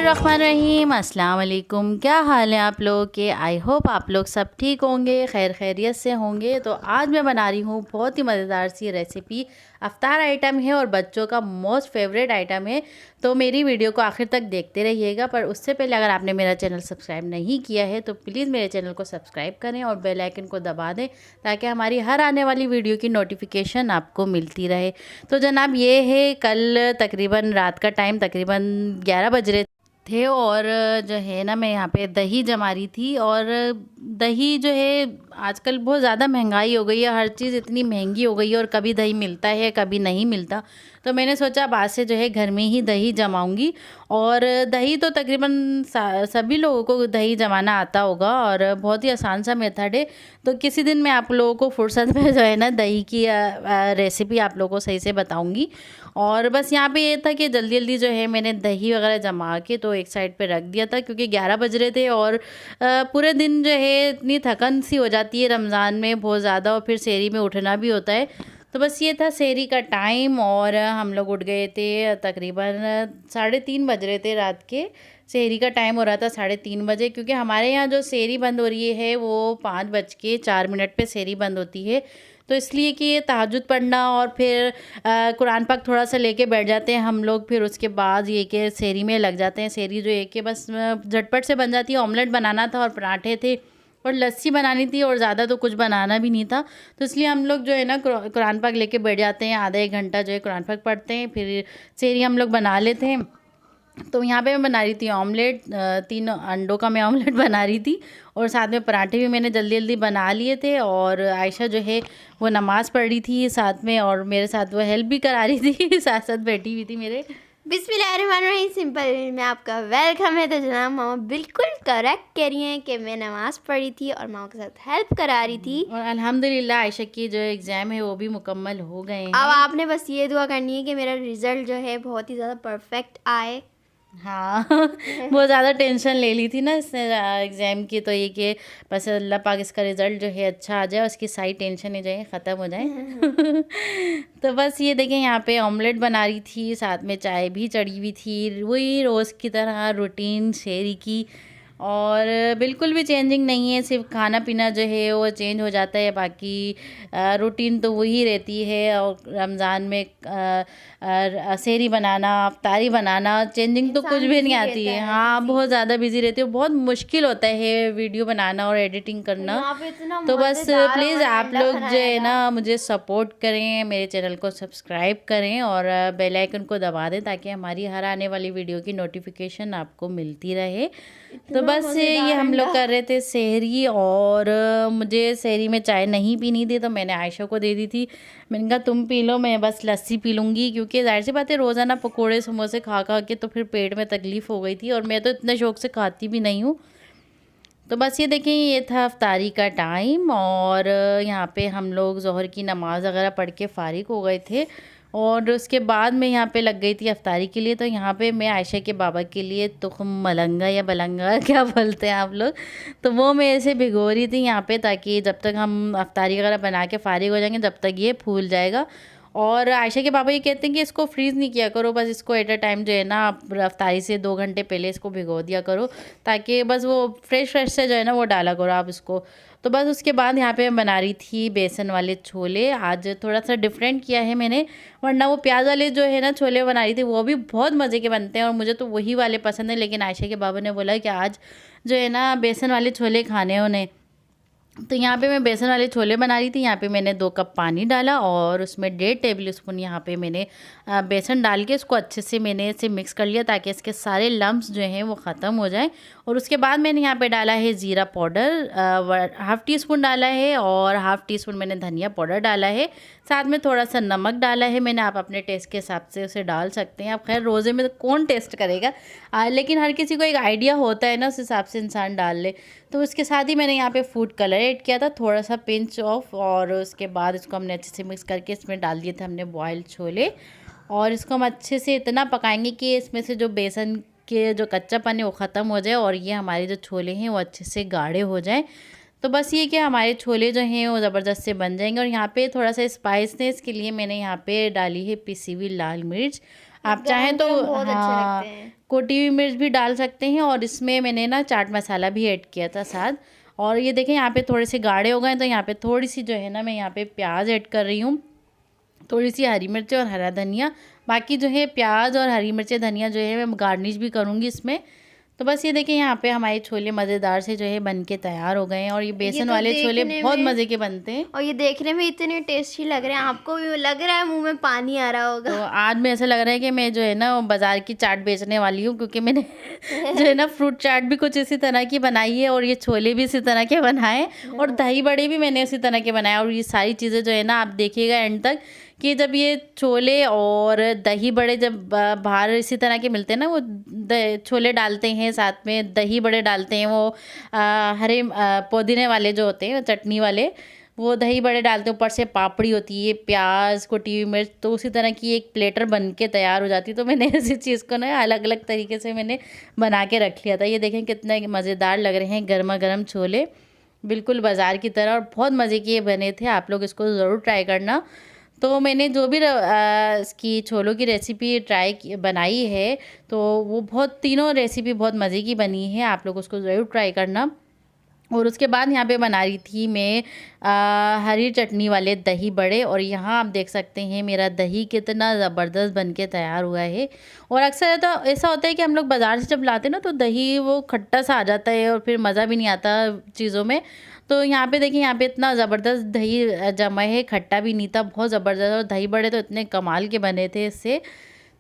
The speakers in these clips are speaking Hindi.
बिस्मिल्लाहिर्रहमानिर्रहीम। अस्सलाम वालेकुम। क्या हाल है आप लोगों के? आई होप आप लोग सब ठीक होंगे, खैरियत से होंगे। तो आज मैं बना रही हूँ बहुत ही मज़ेदार सी रेसिपी। अफ्तार आइटम है और बच्चों का मोस्ट फेवरेट आइटम है। तो मेरी वीडियो को आखिर तक देखते रहिएगा। पर उससे पहले अगर आपने मेरा चैनल सब्सक्राइब नहीं किया है तो प्लीज़ मेरे चैनल को सब्सक्राइब करें और बेल आइकन को दबा दें ताकि हमारी हर आने वाली वीडियो की नोटिफिकेशन आपको मिलती रहे। तो जनाब ये है, कल तकरीबन रात का टाइम तकरीबन 11 बज रहे थे और जो है ना मैं यहाँ पे दही जमा रही थी। और दही जो है आजकल बहुत ज़्यादा महंगाई हो गई है, हर चीज़ इतनी महंगी हो गई है और कभी दही मिलता है कभी नहीं मिलता। तो मैंने सोचा बाद से जो है घर में ही दही जमाऊंगी। और दही तो तकरीबन सभी लोगों को दही जमाना आता होगा और बहुत ही आसान सा मेथड है। तो किसी दिन मैं आप लोगों को फुर्सत में जो है ना दही की रेसिपी आप लोगों को सही से बताऊंगी। और बस यहाँ पे ये था कि जल्दी जल्दी जो है मैंने दही वगैरह जमा के तो एक साइड पे रख दिया था क्योंकि 11 बज रहे थे। और पूरे दिन जो है इतनी थकन सी हो जाती है रमज़ान में बहुत ज़्यादा, और फिर सेहरी में उठना भी होता है। तो बस ये था सेहरी का टाइम और हम लोग उठ गए थे तकरीबन 3:30 बज रहे थे रात के। सेहरी का टाइम हो रहा था 3:30 बजे, क्योंकि हमारे यहाँ जो सेहरी बंद हो रही है वो 5:04 पे सेहरी बंद होती है। तो इसलिए कि ये तहज्जुद पढ़ना और फिर कुरान पाक थोड़ा सा लेके बैठ जाते हैं हम लोग। फिर उसके बाद ये कि सेहरी में लग जाते हैं। सेहरी जो है कि बस झटपट से बन जाती है। ऑमलेट बनाना था और पराठे थे और लस्सी बनानी थी और ज़्यादा तो कुछ बनाना भी नहीं था। तो इसलिए हम लोग जो है ना कुरान पाक लेके बैठ जाते हैं, आधा एक घंटा जो है कुरान पाक पढ़ते हैं, फिर सेहरी हम लोग बना लेते हैं। तो यहाँ पे मैं बना रही थी ऑमलेट, 3 अंडों का मैं ऑमलेट बना रही थी और साथ में पराठे भी मैंने जल्दी जल्दी बना लिए थे। और आयशा जो है वो नमाज़ पढ़ रही थी साथ में और मेरे साथ वो हेल्प भी करा रही थी साथ साथ बैठी हुई थी मेरे। बिस्मिल्लाहिर्रहमानिर्रहीम। सिंपल में आपका वेलकम है। तो जनाब मामा बिल्कुल करेक्ट कह रही हैं कि मैं नमाज़ पढ़ी थी और मामा के साथ हेल्प करा रही थी। और अल्हम्दुलिल्लाह आयशा की जो एग्ज़ाम है वो भी मुकम्मल हो गए हैं। अब आपने बस ये दुआ करनी है कि मेरा रिज़ल्ट जो है बहुत ही ज़्यादा परफेक्ट आए। हाँ बहुत ज़्यादा टेंशन ले ली थी ना इसने एग्ज़ाम की, तो ये कि बस अल्लाह पाक इसका रिज़ल्ट जो है अच्छा आ जाए, उसकी सारी टेंशन जो है ख़त्म हो जाए। तो बस ये देखें यहाँ पे ऑमलेट बना रही थी, साथ में चाय भी चढ़ी हुई थी, वही रोज़ की तरह रूटीन शेरी की। और बिल्कुल भी चेंजिंग नहीं है, सिर्फ खाना पीना जो है वो चेंज हो जाता है, बाकी रूटीन तो वही रहती है। और रमज़ान में सेहरी बनाना, अफ्तारी बनाना, चेंजिंग तो कुछ भी नहीं आती है। हाँ बहुत ज़्यादा बिजी रहती है, बहुत मुश्किल होता है वीडियो बनाना और एडिटिंग करना। तो बस प्लीज़ आप लोग जो है ना मुझे सपोर्ट करें, मेरे चैनल को सब्सक्राइब करें और बेल आइकन को दबा दें ताकि हमारी हर आने वाली वीडियो की नोटिफिकेशन आपको मिलती रहे। तो बस ये हम लोग कर रहे थे सेहरी और मुझे सेहरी में चाय नहीं पीनी थी तो मैंने आयशा को दे दी थी। मैंने कहा तुम पी लो, मैं बस लस्सी पी लूँगी, क्योंकि जाहिर सी बात है रोज़ाना पकोड़े समोसे खा खा के तो फिर पेट में तकलीफ़ हो गई थी और मैं तो इतने शौक़ से खाती भी नहीं हूँ। तो बस ये देखें ये था अफ्तारी का टाइम और यहाँ पे हम लोग ज़ोहर की नमाज़ वगैरह पढ़ के फ़ारिग हो गए थे और उसके बाद मैं यहाँ पे लग गई थी अफ्तारी के लिए। तो यहाँ पे मैं आयशा के बाबा के लिए तुख़्म मलंगा या बलंगा क्या बोलते हैं आप लोग, तो वो मैं ऐसे भिगो रही थी यहाँ पे ताकि जब तक हम अफ्तारी वगैरह बना के फ़ारिग हो जाएंगे जब तक ये फूल जाएगा। और आयशा के पापा ये कहते हैं कि इसको फ्रीज़ नहीं किया करो, बस इसको एट अ टाइम जो है ना अफ्तारी से 2 घंटे पहले इसको भिगो दिया करो ताकि बस वो फ्रेश से जो है ना वो डाला करो आप इसको। तो बस उसके बाद यहाँ पे मैं बना रही थी बेसन वाले छोले। आज थोड़ा सा डिफरेंट किया है मैंने, वरना वो प्याज वाले जो है ना छोले बना रही थी वो भी बहुत मज़े के बनते हैं और मुझे तो वही वाले पसंद है, लेकिन आयशा के बाबा ने बोला कि आज जो है ना बेसन वाले छोले खाने हैं उन्हें। तो यहाँ पे मैं बेसन वाले छोले बना रही थी। यहाँ पे मैंने 2 कप पानी डाला और उसमें 1.5 टेबल स्पून यहाँ पे मैंने बेसन डाल के इसको अच्छे से मैंने इसे मिक्स कर लिया ताकि इसके सारे लम्स जो हैं वो ख़त्म हो जाएं। और उसके बाद मैंने यहाँ पे डाला है ज़ीरा पाउडर, ½ टी स्पून डाला है और ½ टी स्पून मैंने धनिया पाउडर डाला है, साथ में थोड़ा सा नमक डाला है मैंने। आप अपने टेस्ट के हिसाब से उसे डाल सकते हैं। आप खैर रोज़े में तो कौन टेस्ट करेगा, लेकिन हर किसी को एक आइडिया होता है ना, उस हिसाब से इंसान डाल ले। तो उसके साथ ही मैंने यहाँ पे फूड कलर ऐड किया था, थोड़ा सा पिंच ऑफ, और उसके बाद इसको हमने अच्छे से मिक्स करके इसमें डाल दिए थे हमने बॉयल्ड छोले। और इसको हम अच्छे से इतना पकाएंगे कि इसमें से जो बेसन के जो कच्चापन है वो ख़त्म हो जाए और ये हमारे जो छोले हैं वो अच्छे से गाढ़े हो जाएं। तो बस ये कि हमारे छोले जो हैं वो ज़बरदस्त से बन जाएंगे। और यहाँ पे थोड़ा सा स्पाइसनेस के लिए मैंने यहाँ पे डाली है पिसी हुई लाल मिर्च। आप चाहें तो बहुत अच्छे लगते हैं। कोटी हुई मिर्च भी डाल सकते हैं, और इसमें मैंने ना चाट मसाला भी ऐड किया था साथ। और ये देखें यहाँ पे थोड़े से गाढ़े हो गए, तो यहाँ पे थोड़ी सी जो है ना मैं यहाँ पे प्याज ऐड कर रही हूँ, थोड़ी सी हरी मिर्च और हरा धनिया। बाकी जो है प्याज और हरी मिर्च धनिया जो है मैं गार्निश भी करूँगी इसमें। तो बस ये देखिए यहाँ पे हमारे छोले मज़ेदार से जो है बन के तैयार हो गए हैं, और ये बेसन वाले छोले बहुत मज़े के बनते हैं, और ये देखने में इतने टेस्टी लग रहे हैं, आपको भी लग रहा है मुंह में पानी आ रहा होगा। तो आज में ऐसा लग रहा है कि मैं जो है ना बाज़ार की चाट बेचने वाली हूँ, क्योंकि मैंने जो है ना फ्रूट चाट भी कुछ इसी तरह की बनाई है, और ये छोले भी इसी तरह के बनाए, और दही बड़े भी मैंने उसी तरह के बनाए। और ये सारी चीज़ें जो है ना आप देखिएगा एंड तक, कि जब ये छोले और दही बड़े जब बाहर इसी तरह के मिलते हैं ना, वो छोले डालते हैं साथ में दही बड़े डालते हैं, वो हरे पुदीने वाले जो होते हैं चटनी वाले, वो दही बड़े डालते हैं, ऊपर से पापड़ी होती है, प्याज, कुटी हुई मिर्च, तो उसी तरह की एक प्लेटर बन के तैयार हो जाती है। तो मैंने इसी चीज़ को ना अलग अलग तरीके से मैंने बना के रख लिया था। ये देखें कितने मज़ेदार लग रहे हैं गर्मा गर्म छोले, बिल्कुल बाज़ार की तरह, और बहुत मज़े के बने थे। आप लोग इसको ज़रूर ट्राई करना। तो मैंने जो भी इसकी छोलों की रेसिपी बनाई है, तो वो तीनों रेसिपी बहुत मज़े की बनी है, आप लोग उसको ज़रूर ट्राई करना। और उसके बाद यहाँ पे बना रही थी मैं हरी चटनी वाले दही बड़े, और यहाँ आप देख सकते हैं मेरा दही कितना ज़बरदस्त बन के तैयार हुआ है। और अक्सर तो ऐसा होता है कि हम लोग बाज़ार से जब लाते हैं ना, तो दही वो खट्टा सा आ जाता है, और फिर मज़ा भी नहीं आता चीज़ों में। तो यहाँ पे देखिए, यहाँ पे इतना ज़बरदस्त दही जमा है, खट्टा भी नहीं था, बहुत ज़बरदस्त। और दही बड़े तो इतने कमाल के बने थे इससे।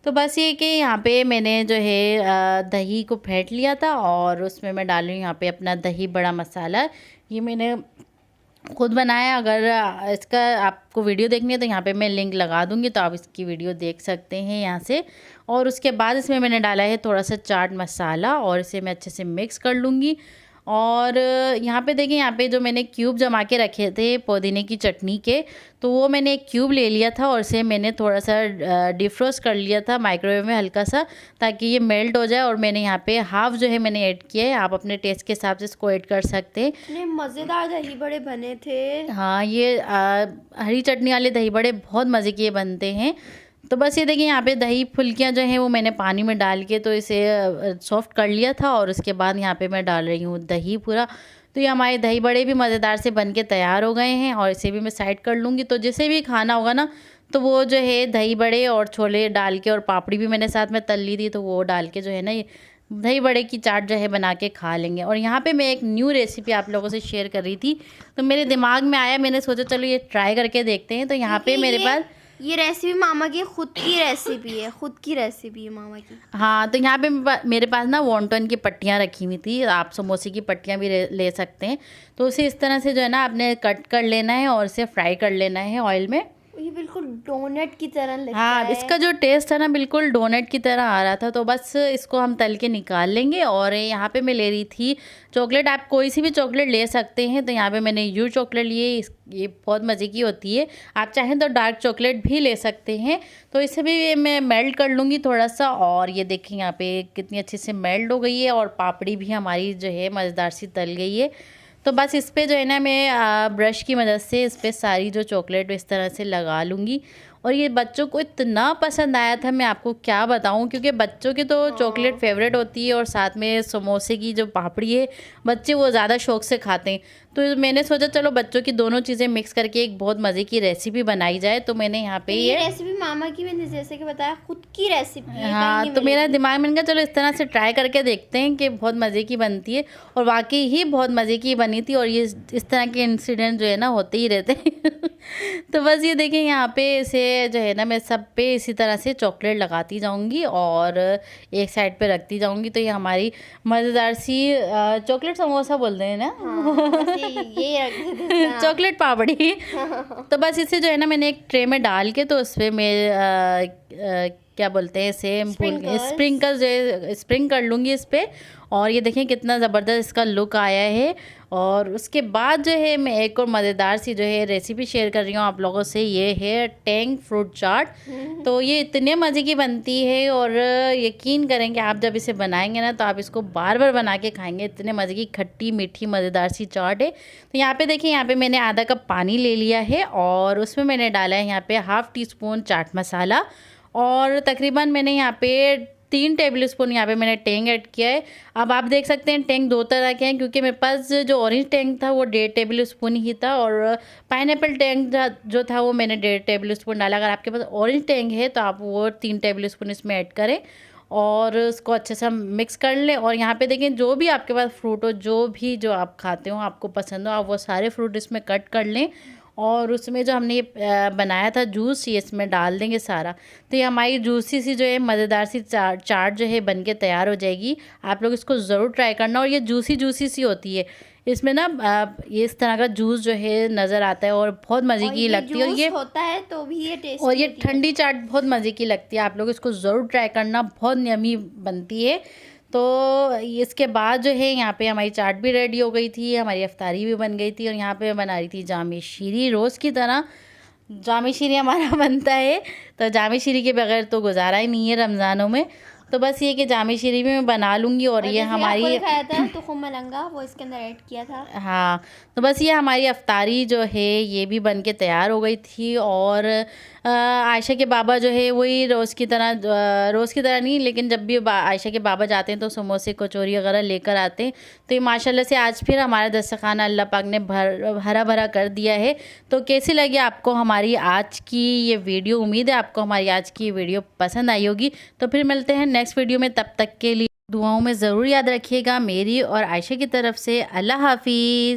तो बस ये कि यहाँ पे मैंने जो है दही को फेंट लिया था, और उसमें मैं डाल रही हूँ यहाँ पे अपना दही बड़ा मसाला। ये मैंने खुद बनाया। अगर इसका आपको वीडियो देखनी है तो यहाँ पे मैं लिंक लगा दूँगी, तो आप इसकी वीडियो देख सकते हैं यहाँ से। और उसके बाद इसमें मैंने डाला है थोड़ा सा चाट मसाला, और इसे मैं अच्छे से मिक्स कर लूँगी। और यहाँ पे देखिए, यहाँ पे जो मैंने क्यूब जमा के रखे थे पुदीने की चटनी के, तो वो मैंने एक क्यूब ले लिया था, और इसे मैंने थोड़ा सा डिफ्रोस्ट कर लिया था माइक्रोवेव में हल्का सा, ताकि ये मेल्ट हो जाए। और मैंने यहाँ पे हाफ़ जो है मैंने ऐड किया है, आप अपने टेस्ट के हिसाब से इसको ऐड कर सकते हैं। इतने मज़ेदार दही बड़े बने थे। हाँ, ये हरी चटनी वाले दही बड़े बहुत मज़े के बनते हैं। तो बस ये देखिए, यहाँ पे दही फुल्कियाँ जो हैं वो मैंने पानी में डाल के तो इसे सॉफ्ट कर लिया था, और उसके बाद यहाँ पे मैं डाल रही हूँ दही पूरा। तो ये हमारे दही बड़े भी मज़ेदार से बन के तैयार हो गए हैं, और इसे भी मैं साइड कर लूँगी। तो जिसे भी खाना होगा ना, तो वो जो है दही बड़े और छोले डाल के, और पापड़ी भी मैंने साथ में तल ली थी, तो वो डाल के जो है ना ये दही बड़े की चाट जो है बना के खा लेंगे। और यहाँ पे मैं एक न्यू रेसिपी आप लोगों से शेयर कर रही थी, तो मेरे दिमाग में आया, मैंने सोचा चलो ये ट्राई करके देखते हैं। तो यहाँ पे मेरे पास ये रेसिपी मामा की खुद की रेसिपी है, खुद की रेसिपी है मामा की। हाँ, तो यहाँ पे मेरे पास ना वॉन्टन की पट्टियाँ रखी हुई थी, आप समोसे की पट्टियाँ भी ले सकते हैं। तो उसे इस तरह से जो है ना आपने कट कर लेना है, और इसे फ्राई कर लेना है ऑयल में। ये बिल्कुल डोनट की तरह लगता हाँ, है। इसका जो टेस्ट है ना बिल्कुल डोनट की तरह आ रहा था। तो बस इसको हम तल के निकाल लेंगे। और यहाँ पे मैं ले रही थी चॉकलेट, आप कोई सी भी चॉकलेट ले सकते हैं। तो यहाँ पे मैंने यू चॉकलेट लिए, ये बहुत मज़े की होती है। आप चाहें तो डार्क चॉकलेट भी ले सकते हैं। तो इसे भी मैं मेल्ट कर लूँगी थोड़ा सा। और ये देखिए यहाँ पे कितनी अच्छे से मेल्ट हो गई है, और पापड़ी भी हमारी जो है मज़ेदार सी तल गई है। तो बस इस पे जो है ना मैं ब्रश की मदद से इस पे सारी जो चॉकलेट इस तरह से लगा लूँगी। और ये बच्चों को इतना पसंद आया था, मैं आपको क्या बताऊं, क्योंकि बच्चों की तो चॉकलेट फेवरेट होती है, और साथ में समोसे की जो पापड़ी है बच्चे वो ज़्यादा शौक से खाते हैं। तो मैंने सोचा चलो बच्चों की दोनों चीज़ें मिक्स करके एक बहुत मज़े की रेसिपी बनाई जाए। तो मैंने यहाँ पे ये रेसिपी मामा की, मैंने जैसे कि बताया खुद की रेसिपी है। हाँ, तो मेरा दिमाग में चलो इस तरह से ट्राई करके देखते हैं कि बहुत मज़े की बनती है। और वाकई ही बहुत मज़े की बनी थी। और ये इस तरह के इंसिडेंट जो है ना होते ही रहते हैं। तो बस ये देखें, यहाँ पे इसे जो है ना मैं सब पे इसी तरह से चॉकलेट लगाती जाऊँगी, और एक साइड पे रखती जाऊँगी। तो ये हमारी मज़ेदार सी चॉकलेट समोसा बोलते हैं ना, ये चॉकलेट पापड़ी। तो बस इसे जो है ना मैंने एक ट्रे में डाल के, तो उस पर मैं क्या बोलते हैं इसे, स्प्रिंकल्स जो स्प्रिंग कर लूँगी इस पर। और ये देखें कितना ज़बरदस्त इसका लुक आया है। और उसके बाद जो है मैं एक और मज़ेदार सी जो है रेसिपी शेयर कर रही हूँ आप लोगों से, ये है टैंग फ्रूट चाट। तो ये इतने मज़े की बनती है, और यकीन करेंगे आप जब इसे बनाएंगे ना, तो आप इसको बार बार बना के खाएंगे। इतने मज़े की खट्टी मीठी मज़ेदार सी चाट है। तो यहाँ पे देखिए, यहाँ पे मैंने आधा कप पानी ले लिया है, और उसमें मैंने डाला है यहाँ पे ½ टी स्पून चाट मसाला, और तकरीबन मैंने यहाँ पे 3 टेबल स्पून यहाँ पे मैंने टेंग ऐड किया है। अब आप देख सकते हैं टेंग 2 तरह के हैं, क्योंकि मेरे पास जो ऑरेंज टेंग था वो 1.5 टेबल स्पून ही था, और पाइनएप्पल टेंग जो था वो मैंने 1.5 टेबल स्पून डाला। अगर आपके पास ऑरेंज टेंग है तो आप वो 3 टेबल स्पून इसमें ऐड करें और उसको अच्छे से हम मिक्स कर लें। और यहाँ पे देखें, जो भी आपके पास फ्रूट हो, जो आप खाते हो, आपको पसंद हो, आप वो सारे फ्रूट इसमें कट कर लें और उसमें जो हमने ये बनाया था जूस, ये इसमें डाल देंगे सारा। तो ये हमारी जूसी सी जो है मज़ेदार सी चाट जो है बन के तैयार हो जाएगी। आप लोग इसको ज़रूर ट्राई करना। और ये जूसी सी होती है, इसमें ना ये इस तरह का जूस जो है नज़र आता है और बहुत मज़े की लगती है। और ये होता है तो भी ये टेस्ट, और ये ठंडी चाट बहुत मज़े की लगती है। आप लोग इसको ज़रूर ट्राई करना, बहुत यम्मी बनती है। तो इसके बाद जो है यहाँ पे हमारी चाट भी रेडी हो गई थी, हमारी अफ्तारी भी बन गई थी। और यहाँ पे मैं बना रही थी जामी शीरी। रोज़ की तरह जामी शीरी हमारा बनता है, तो जामी शीरी के बगैर तो गुजारा ही नहीं है रमज़ानों में। तो बस ये कि जामी शीरी भी मैं बना लूँगी। और ये हमारी खाया था तो खुम मलंगा वो इसके अंदर ऐड किया था। हाँ, तो बस ये हमारी अफ्तारी जो है ये भी बन के तैयार हो गई थी। और आयशा के बाबा जो है वही रोज़ की तरह नहीं, लेकिन जब भी आयशा के बाबा जाते हैं तो समोसे कचौरी वगैरह लेकर आते हैं। तो ये माशाल्लाह से आज फिर हमारा दस्तरखाना अल्लाह पाक ने हरा भरा कर दिया है। तो कैसी लगी आपको हमारी आज की ये वीडियो? उम्मीद है आपको हमारी आज की वीडियो पसंद आई होगी। तो फिर मिलते हैं नेक्स्ट वीडियो में, तब तक के लिए दुआओं में ज़रूर याद रखिएगा मेरी और आयशा की तरफ से। अल्लाह हाफिज़।